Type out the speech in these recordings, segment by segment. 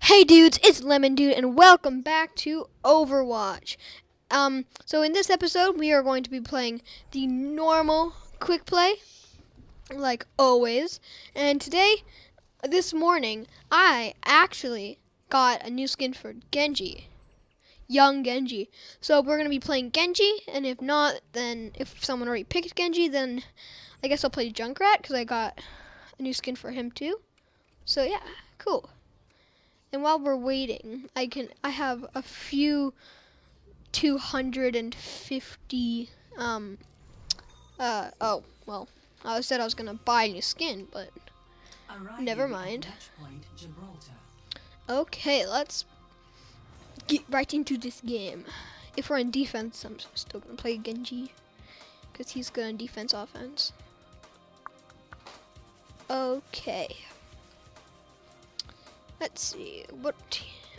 Hey dudes, it's Lemon Dude and welcome back to Overwatch. So in this episode we are going to be playing the normal quick play, like always. And today, this morning, I actually got a new skin for Genji. Young Genji. So we're going to be playing Genji, and if not, then if someone already picked Genji, then I guess I'll play Junkrat because I got a new skin for him too. So yeah, cool. And while we're waiting, I have a few 250 oh, well, I said I was gonna buy a new skin, but never mind. Okay, let's get right into this game. If we're in defense, I'm still gonna play Genji because he's good on defense offense. Okay. Let's see, what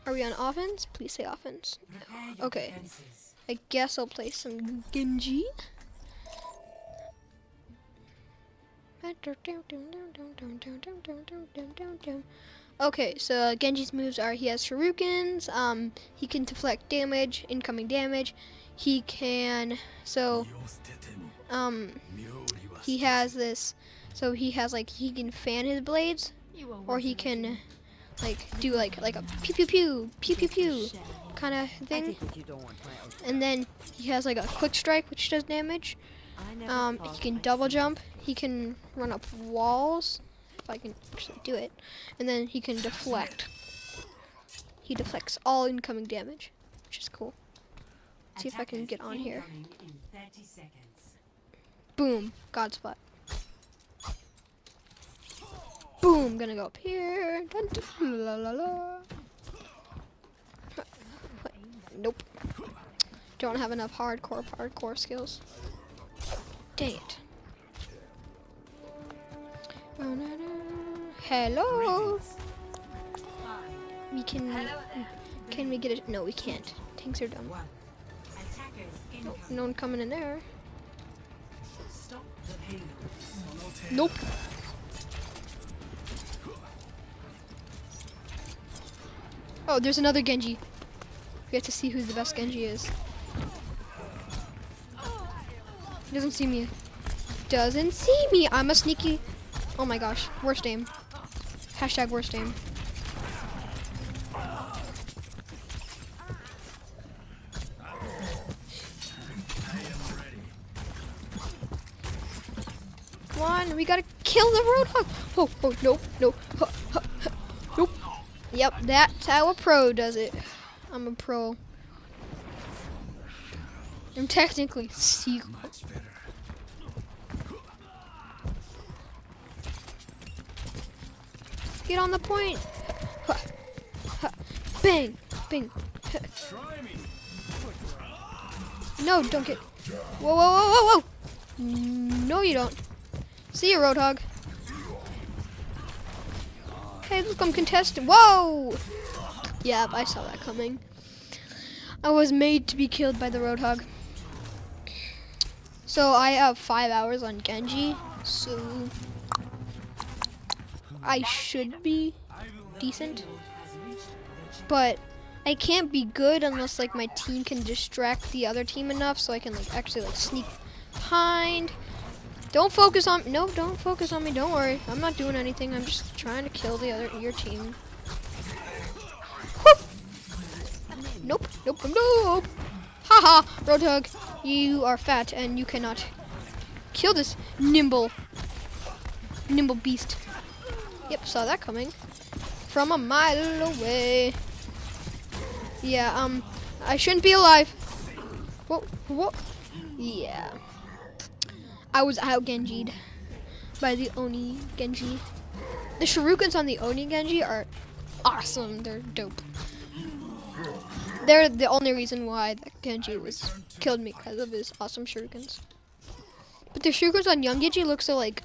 are we on offense? Please say offense. No. Okay, I guess I'll play some Genji. Okay, so Genji's moves are he has shurikens, he can deflect damage, incoming damage, he can, he has this, so he has like, he can fan his blades, or he can like do like a pew pew pew pew pew pew kind of thing, and then he has like a quick strike which does damage. He can double jump, he can run up walls if I can actually do it, and then he can deflect. He deflects all incoming damage, which is cool. Let's see if I can get on here. Boom, God spot. Boom, gonna go up here. Dun, dun, la, la, la. Nope. Don't have enough hardcore skills. Dang it. Hello. Can we get it? No, we can't. Tanks are dumb. Nope, no one coming in there. Nope. Oh, there's another Genji. We have to see who the best Genji is. He doesn't see me. Doesn't see me. I'm a sneaky. Oh my gosh. Worst aim. Hashtag worst aim. Come on. We gotta kill the Roadhog. Oh, no, no. Nope. Yep, that's how a pro does it. I'm a pro. I'm technically Seagull. Get on the point. Bang, bang. No, don't get. Whoa, whoa, whoa, whoa, whoa. No, you don't. See you, Roadhog. Hey, look, I'm contested. Whoa! Yeah, I saw that coming. I was made to be killed by the Roadhog. So I have 5 hours on Genji, so I should be decent. But I can't be good unless like my team can distract the other team enough so I can like actually like sneak behind. Don't focus on no, don't focus on me, don't worry. I'm not doing anything. I'm just trying to kill your team. Whoop. Nope, nope, nope. Haha, Roadhog, you are fat and you cannot kill this nimble beast. Yep, saw that coming from a mile away. Yeah, I shouldn't be alive. Whoa. Yeah. I was out Genji'd by the Oni Genji. The shurikens on the Oni Genji are awesome. They're dope. They're the only reason why that Genji killed me, because of his awesome shurikens. But the shurikens on young Genji look so like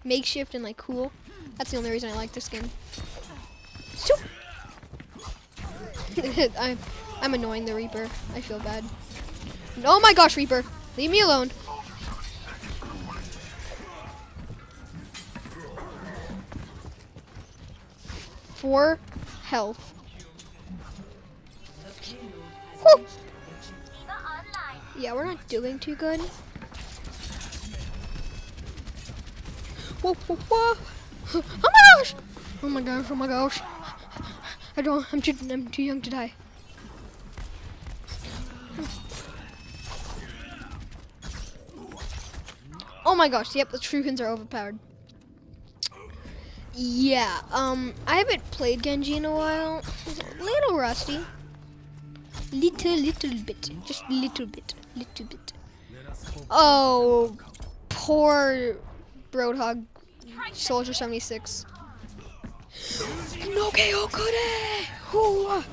makeshift and like cool. That's the only reason I like this skin. I'm annoying the Reaper. I feel bad. Oh my gosh, Reaper, leave me alone. health. Woo. Yeah, we're not doing too good. Whoa, whoa, whoa. Oh my gosh! Oh my gosh, oh my gosh. I'm too young to die. Oh my gosh, yep, the Shurikens are overpowered. Yeah, I haven't played Genji in a while. It's a little rusty. Little bit. Just little bit. Oh, poor Roadhog Soldier 76. No KO Kure! Hua!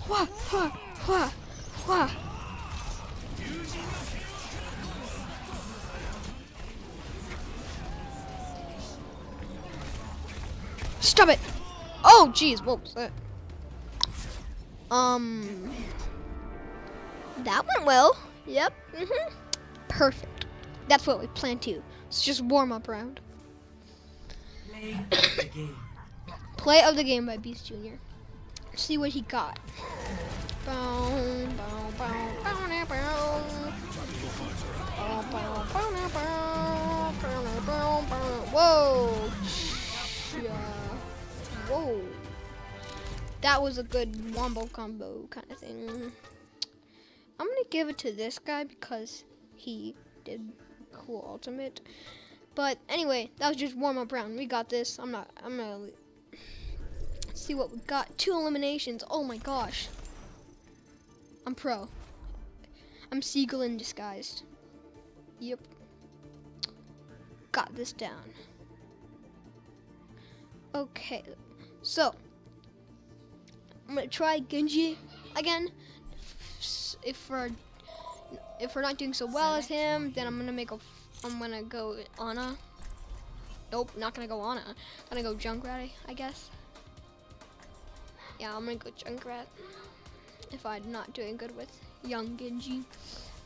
Hua! Hua! Hua! Hua! Stop it! Oh, jeez, what was that? That went well. Yep. Perfect. That's what we plan to. It's just warm up round. Play of the game by Beast Jr. See what he got. Whoa. Whoa. That was a good wombo combo kind of thing. I'm gonna give it to this guy because he did cool ultimate. But anyway, that was just warm up round. We got this. I'm gonna see what we got. 2 eliminations. Oh my gosh. I'm pro. I'm Seagull in disguise. Yep. Got this down. Okay. So I'm gonna try Genji again. If we're not doing so well as him, then I'm gonna go Ana. Nope, not gonna go Ana. I'm gonna go Junkrat, I guess. Yeah, I'm gonna go Junkrat. If I'm not doing good with young Genji.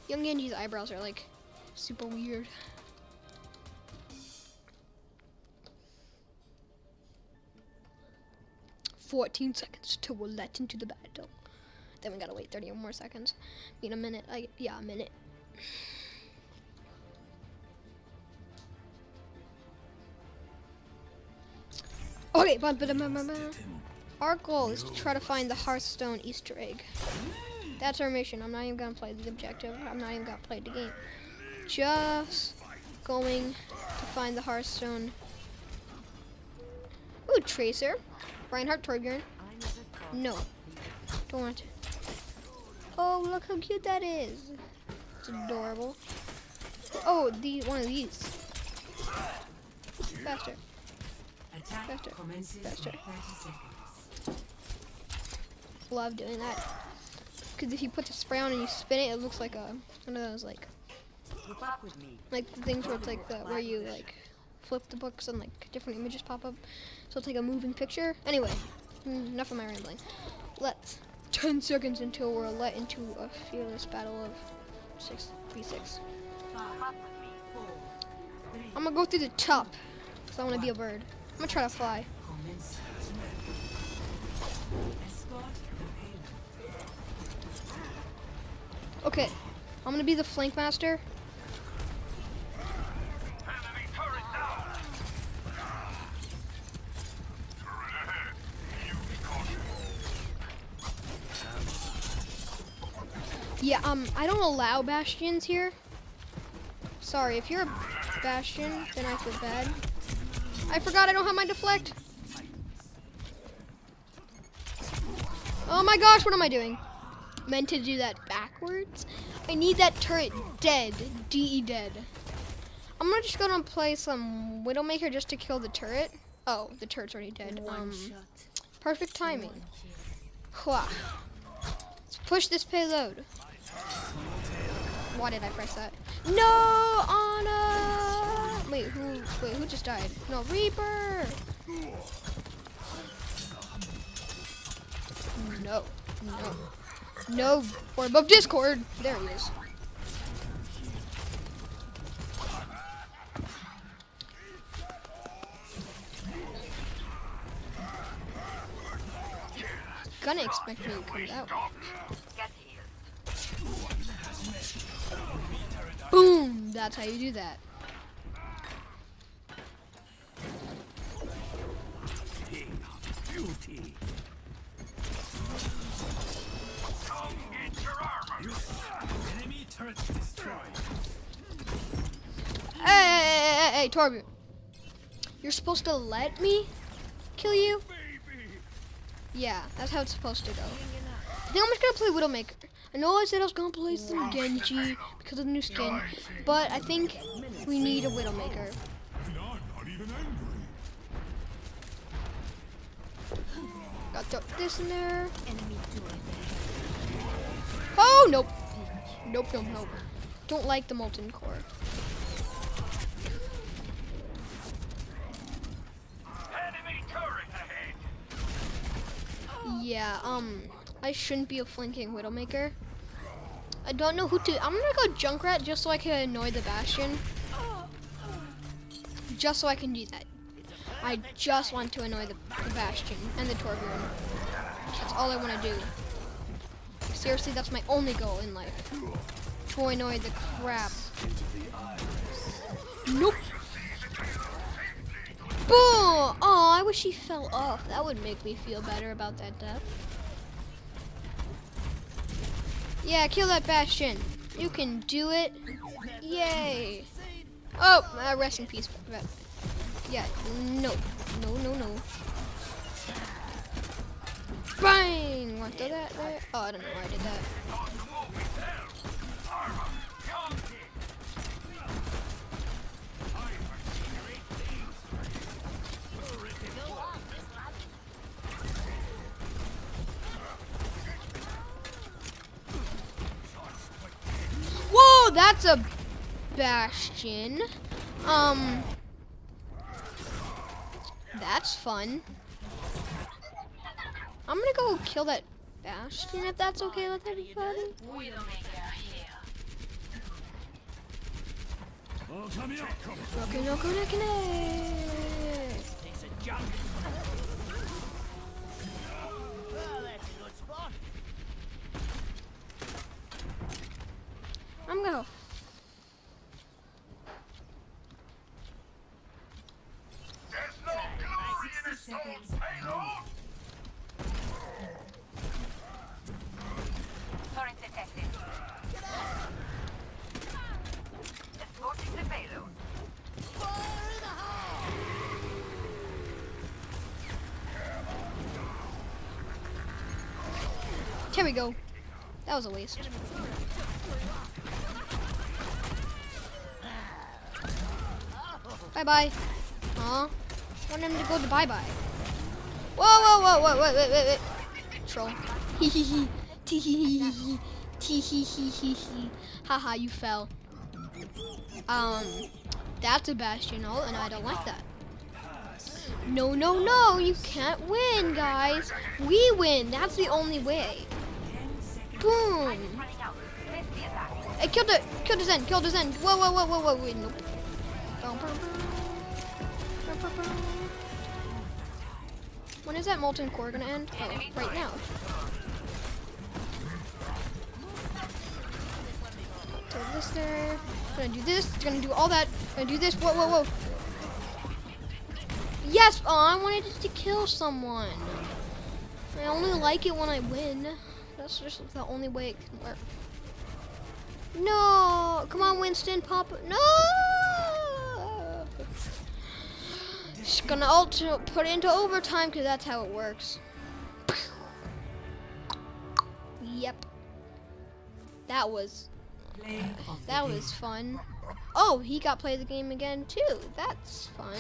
Young Genji's eyebrows are like super weird. "14 seconds till we're let into the battle." Then we gotta wait 30 more seconds. I mean, a minute. Yeah, a minute. Okay, our goal is to try to find the Hearthstone Easter egg. That's our mission. I'm not even gonna play the objective. I'm not even gonna play the game. Just going to find the Hearthstone. Ooh, Tracer. Reinhardt Torbjorn. No. Don't want to. Oh, look how cute that is. It's adorable. Oh, one of these. Faster. Faster. Love doing that. Because if you put the spray on and you spin it, it looks like one of those like the things where it's like where you like flip the books and like different images pop up. So it's like a moving picture. Anyway, enough of my rambling. Let's 10 seconds until we're let into a fearless battle of 6v6. I'm gonna go through the top, because I want to be a bird. I'm gonna try to fly. Okay, I'm gonna be the flank master. Yeah, I don't allow bastions here. Sorry, if you're a bastion, then I feel bad. I forgot I don't have my deflect. Oh my gosh, what am I doing? Meant to do that backwards? I need that turret dead. DE dead. I'm gonna just go and play some Widowmaker just to kill the turret. Oh, the turret's already dead. Perfect timing. Let's push this payload. Why did I press that? No, Ana! Wait, who just died? No, Reaper! No, we're above Discord. There he is. gonna expect me to come out. Boom! That's how you do that. Enemy turret destroyed. Hey, Torbjorn. You're supposed to let me kill you? Yeah, that's how it's supposed to go. I think I'm just gonna play Widowmaker. I know I said I was gonna play some Genji because of the new skin, but I think we need a Widowmaker. Got this in there. Oh, nope. Nope. Don't like the molten core. Yeah, I shouldn't be a flanking Widowmaker. I don't know who to. I'm gonna go Junkrat just so I can annoy the Bastion. Just so I can do that. I just want to annoy the Bastion and the Torbjorn. That's all I want to do. Seriously, that's my only goal in life. To annoy the crap. Nope. Boom! Oh, I wish he fell off. That would make me feel better about that death. Yeah, kill that Bastion. You can do it. Yay. Oh, rest in peace. Yeah, no. Bang! Want to throw that there? Oh, I don't know why I did that. Whoa, that's a Bastion. That's fun. I'm gonna go kill that Bastion if that's okay with everybody. I'm gonna. Turret detected. Escorting the payload. Fire in the hole! Here we go. That was a waste. Bye-bye. Aw. I want him to go to bye-bye. Whoa, wait. Troll. Hee hee hee. Tee hee hee hee. Tee hee hee hee hee. Haha, you fell. That's a Bastion ult, and I don't like that. No, you can't win, guys. We win. That's the only way. Boom. Hey, kill the Zen. Whoa, wait, nope. When is that molten core gonna end? Oh, right now. Throw this there. Gonna do this. Gonna do all that. Gonna do this. Whoa. Yes! Oh, I wanted to kill someone. I only like it when I win. That's just the only way it can work. No! Come on, Winston, pop it. No! Just gonna put it into overtime because that's how it works. Yep. That was fun. Oh, he got play the game again too. That's fun.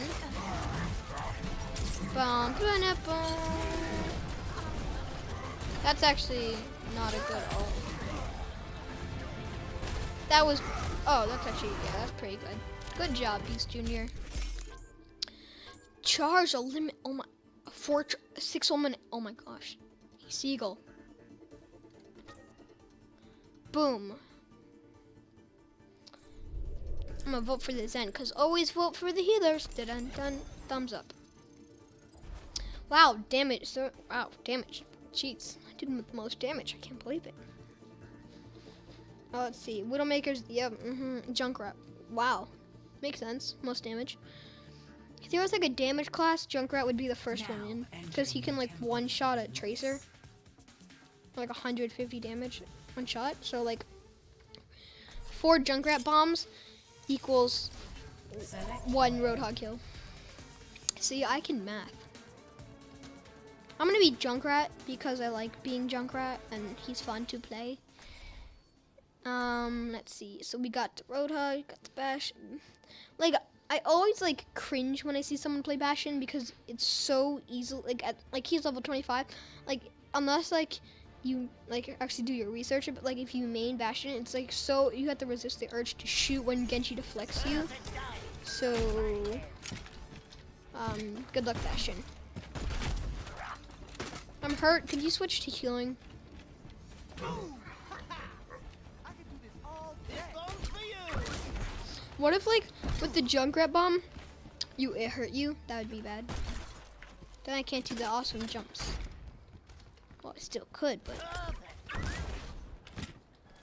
That's actually not a good ult. That was, that's actually, yeah, that's pretty good. Good job, Beast Jr. Charge a limit, 6 minute, oh my gosh. Seagull. Boom. I'm gonna vote for the Zen, because always vote for the healers. Dun, thumbs up. Wow, damage. Wow, damage. Jeez, I did the most damage. I can't believe it. Oh, let's see. Widowmaker's, yep, Junkrat. Wow. Makes sense. Most damage. If there was like a damage class, Junkrat would be the first one in. Because he can like one-shot a Tracer. Like 150 damage one shot. So like 4 Junkrat bombs equals 1 Roadhog kill. See, I can math. I'm gonna be Junkrat because I like being Junkrat and he's fun to play. Let's see. So we got the Roadhog, got the Bash. Like, I always like cringe when I see someone play Bastion because it's so easy. Like he's level 25. Like unless like you like actually do your research, but like if you main Bastion, it's like so you have to resist the urge to shoot when Genji deflects you. So good luck, Bastion. I'm hurt. Could you switch to healing? What if like with the Junkrat bomb, it hurt you? That would be bad. Then I can't do the awesome jumps. Well, I still could, but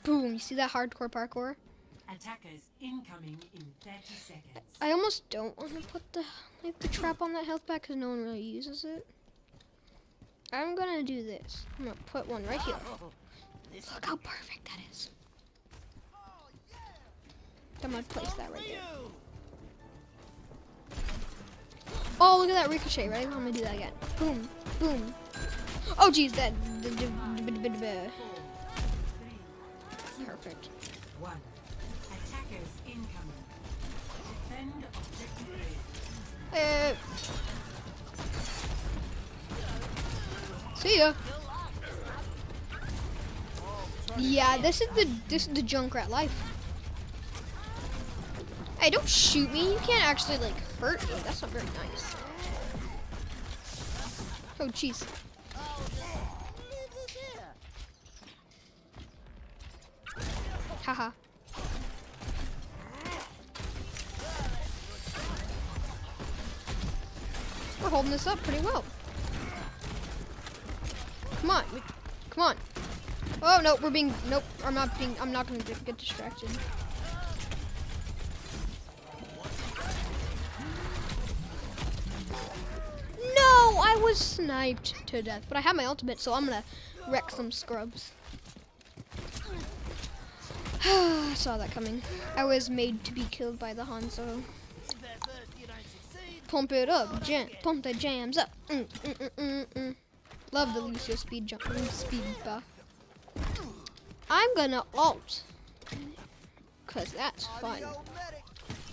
boom! You see that hardcore parkour? Attackers incoming in 30 seconds. I almost don't want to put the trap on that health pack because no one really uses it. I'm gonna do this. I'm gonna put one right here. Look how perfect that is. I'm gonna place that right there. Oh, look at that ricochet, right? I'm gonna do that again. Boom, boom. Oh, geez, that. Perfect. 1. Attackers incoming. Defend objective. See ya. Yeah, this is the Junkrat life. Hey, don't shoot me. You can't actually like hurt me. That's not very nice. Oh, jeez. Haha. We're holding this up pretty well. Come on. Come on. Oh, no, nope, I'm not gonna get distracted. No, I was sniped to death, but I have my ultimate, so I'm gonna wreck some scrubs. I saw that coming. I was made to be killed by the Hanzo. Pump it up, pump the jams up. Love the Lucio speed buff. I'm gonna ult, cause that's fun.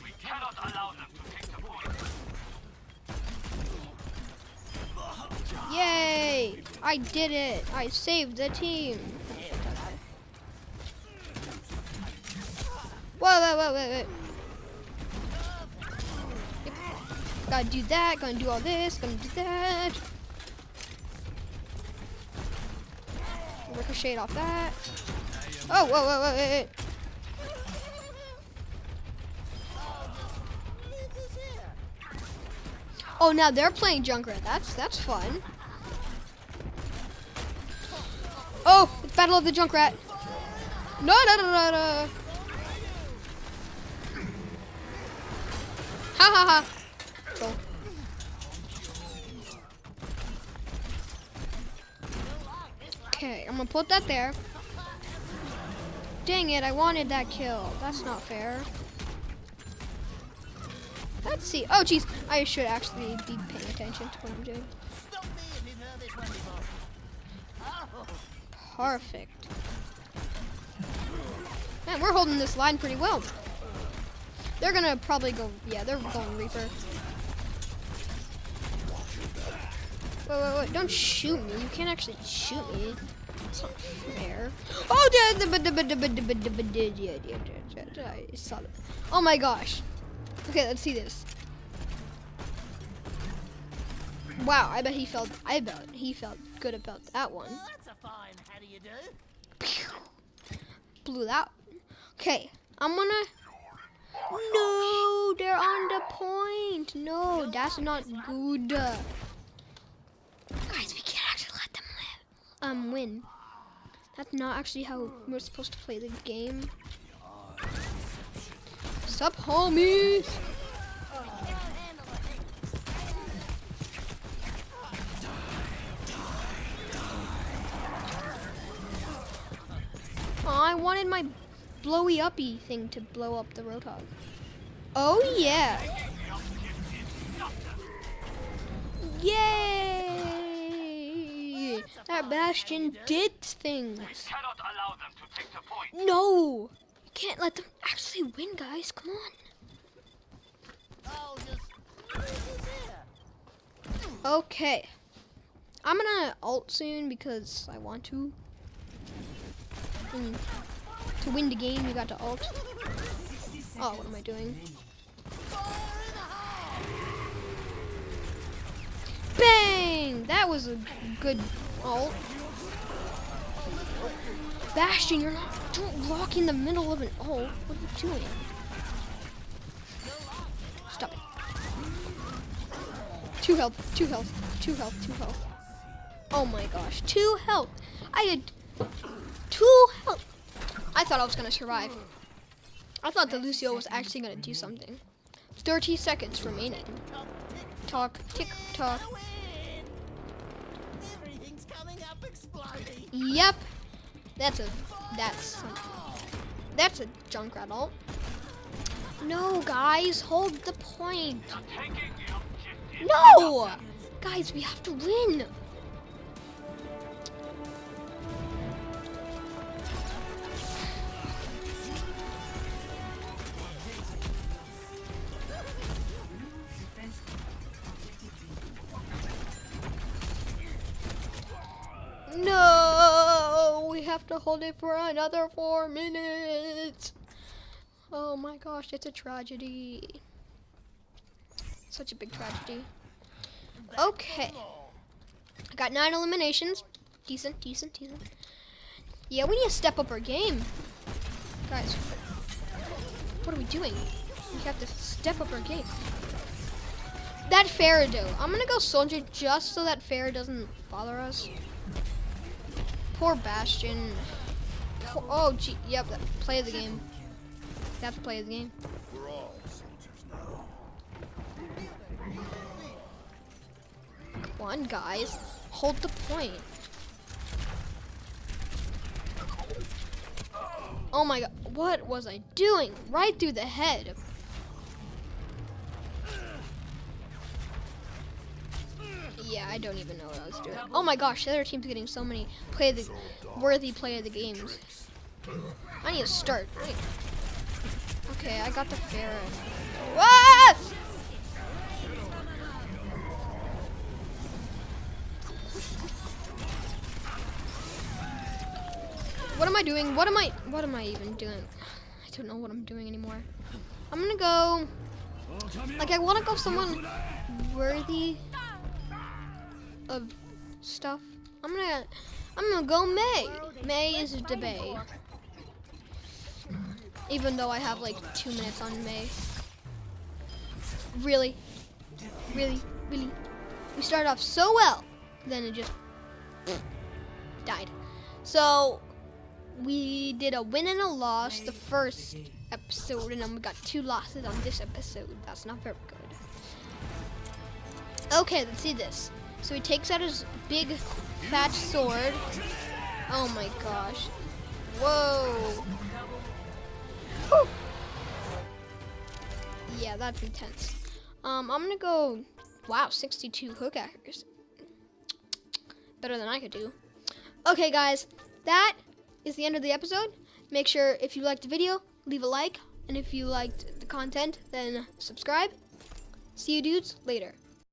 We cannot allow them to take the point. Yay! I did it! I saved the team! Whoa. Yep. Gotta do that, gonna do all this, gonna do that. Ricochet off that. Oh, whoa, wait. Oh, now they're playing Junkrat. That's fun. Oh, it's Battle of the Junkrat. No. Ha. Troll. Okay, I'm gonna put that there. Dang it, I wanted that kill. That's not fair. Let's see. Oh, jeez. I should actually be paying attention to what I'm doing. Perfect. Man, we're holding this line pretty well. They're gonna probably go, yeah, they're going Reaper. Wait, don't shoot me. You can't actually shoot me. It's not fair. Oh, I saw that. Oh my gosh. Okay, let's see this. Wow, I bet he felt good about that one. That's a fine how do you do? Blew that. Okay, I'm gonna. No, they're on the point. No, that's not good. Guys, we can't actually let them live. win. That's not actually how we're supposed to play the game. Sup, homies? Oh, I wanted my blowy uppy thing to blow up the Roadhog. Oh yeah! Yay! That Bastion did things. Cannot allow them to take the point. No! You can't let them actually win, guys. Come on. Oh, just there. Okay. I'm gonna ult soon because I want to. To win the game, you got to ult. Oh, what am I doing? Bang! That was a good ult. Bastion, you're not. Don't lock in the middle of an ult. What are you doing? Stop it. 2 health, 2 health, 2 health, 2 health. Oh my gosh, 2 health. I had 2 health. I thought I was gonna survive. I thought the Lucio was actually gonna do something. 30 seconds remaining. Talk, tick, tock. Everything's coming up exploding. Yep. That's a Junkrat ult. No, guys, hold the point. Taking the objective. No! Guys, we have to win. No, we have to hold it for another 4 minutes. Oh my gosh, it's a tragedy. Such a big tragedy. Okay. I got 9 eliminations. Decent, decent, decent. Yeah, we need to step up our game. Guys, what are we doing? We have to step up our game. That Farado. I'm gonna go Soldier just so that Farah doesn't bother us. Poor Bastion. Oh, gee. Yep, play of the game. That's the play of the game. We're all soldiers now. Come on, guys. Hold the point. Oh my god. What was I doing? Right through the head. Yeah, I don't even know what I was doing. Oh my gosh, the other team's getting so many worthy play of the games. I need to start. Okay, I got the Farah. Ah! What am I doing? What am I even doing? I don't know what I'm doing anymore. I'm gonna go, like, I wanna go someone worthy of stuff. I'm gonna go May. May is the Bay. Even though I have like 2 minutes on May. Really? Really? Really? We started off so well, then it just died. So we did a win and a loss the first episode, and then we got 2 losses on this episode. That's not very good. Okay, let's see this. So he takes out his big fat sword. Oh my gosh. Whoa. Whew. Yeah, that's intense. I'm gonna go, wow, 62 hook hackers. Better than I could do. Okay guys, that is the end of the episode. Make sure if you liked the video, leave a like. And if you liked the content, then subscribe. See you dudes later.